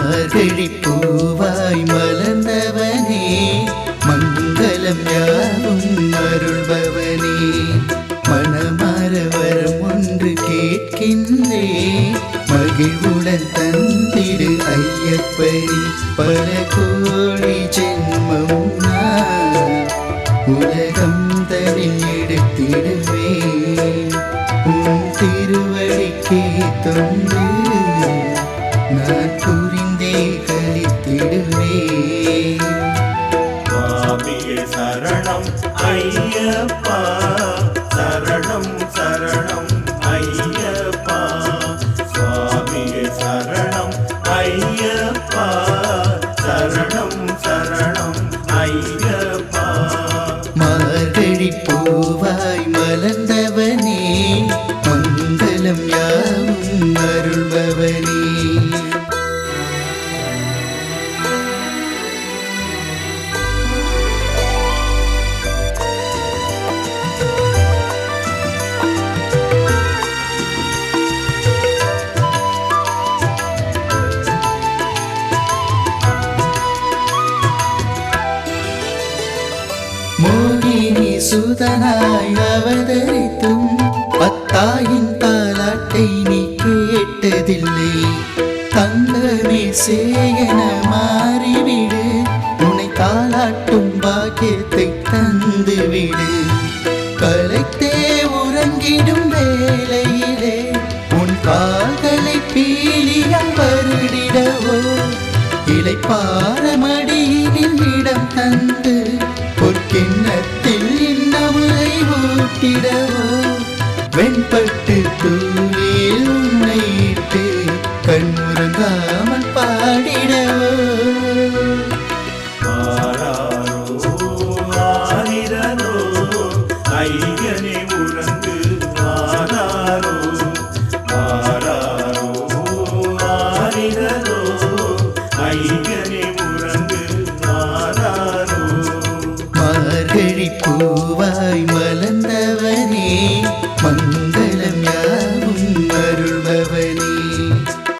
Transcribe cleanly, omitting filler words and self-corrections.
மார்கழி பூவாய் மலர்ந்தவனே மங்களம் யாவும் அருள்பவனே மனமார வரம் ஒன்று கேட்கின்றே மகிழ்வுடன் தந்திடு ஐயப்பனே பல கோடி ஜென்மம் நான் உலகம் தனில் எடுத்திடுவே உன் திருவடிக்கே தொண்டு நான் புரிந்தே கழித்திடுவே சுவாமியே சரணம் ஐயப்பா சரணம் சரணம் ஐயப்பா சுவாமியே சரணம் ஐயப்பா சரணம் சரணம் ஐயப்பா மார்கழி பூவாய் மலர்ந்தவனே மங்களம் யாவும் அருள்பவனே மோகினி சுதனாய் அவதரித்தும் பத்தாயின் தாலாட்டை நீ கேட்டதில்லை தங்கமே சேயன மாறிவிடு உன்னை தாலாட்டும் பாக்கியத்தை தந்துவிடு கலைத்தே உறங்கிடும் வேளையிலே உன் கால்களை பீலியால் வருடிடவோ இளைப்பாற மடியினில் இடம் தந்து பொற்கிண்ணத்தில் இன்னமுறை ஊட்டிடவோ வெண்பட்டு தூளில் உன்னை இட்டு கண்முறங்காமல் பாடிடவோ ஆரிரரோ ஐயனே உறங்கு ஆராரோ ஆரிரரோ ஐயனே